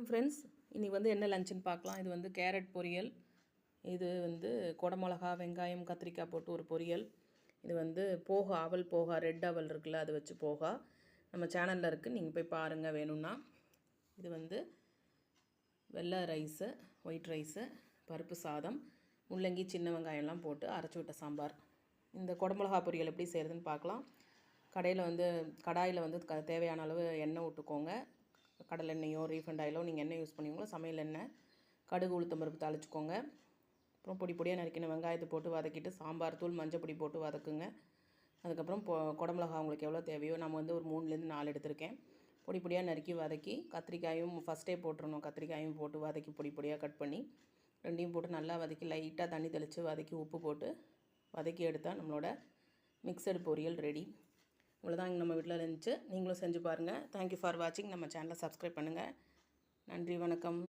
Friends, இன்றைக்கி வந்து என்ன லஞ்சுன்னு பார்க்கலாம். இது வந்து கேரட் பொரியல், இது வந்து குடமிளகா, வெங்காயம், கத்திரிக்காய் போட்டு ஒரு பொரியல். இது வந்து போகா, அவல் போகா, ரெட் அவல் இருக்குல்ல, அது வச்சு போகா. நம்ம சேனலில் இருக்குது, நீங்கள் போய் பாருங்கள் வேணும்னா. இது வந்து வெள்ளை ரைஸு, ஒயிட் ரைஸு, பருப்பு சாதம், முள்ளங்கி, சின்ன வெங்காயம்லாம் போட்டு அரைச்சி விட்ட சாம்பார். இந்த குடமிளகா பொரியல் எப்படி செய்கிறதுன்னு பார்க்கலாம். கடாயில் வந்து தேவையான அளவு எண்ணெய் விட்டுக்கோங்க. கடலை எண்ணெயோ ரீஃபண்ட் ஆயிலோ நீங்கள் எண்ணெய் யூஸ் பண்ணுவீங்களோ, சமையல் எண்ணெய், கடுகு, உளுத்தம் பருப்பு தாளிச்சுக்கோங்க. அப்புறம் பொடியாக நறுக்கின வெங்காயத்தை போட்டு வதக்கிட்டு சாம்பார் தூள், மஞ்சள் பொடி போட்டு வதக்குங்க. அதுக்கப்புறம் குடமிளகா உங்களுக்கு எவ்வளோ தேவையோ, நம்ம வந்து ஒரு 3லேருந்து 4 எடுத்திருக்கேன். பொடியாக நறுக்கி வதக்கி, கத்திரிக்காயும் ஃபஸ்ட்டே போட்டுருணும். கத்திரிக்காயும் போட்டு வதக்கி பொடியாக கட் பண்ணி ரெண்டையும் போட்டு நல்லா வதக்கி லைட்டாக தண்ணி தெளித்து வதக்கி உப்பு போட்டு வதக்கி எடுத்தால் நம்மளோட மிக்சடு பொரியல் ரெடி. இவ்வளோதான் நம்ம வீட்டில் இருந்துச்சு. நீங்களும் செஞ்சு பாருங்கள். தேங்க்யூ ஃபார் வாட்சிங். நம்ம சேனலை சப்ஸ்கிரைப் பண்ணுங்கள். நன்றி, வணக்கம்.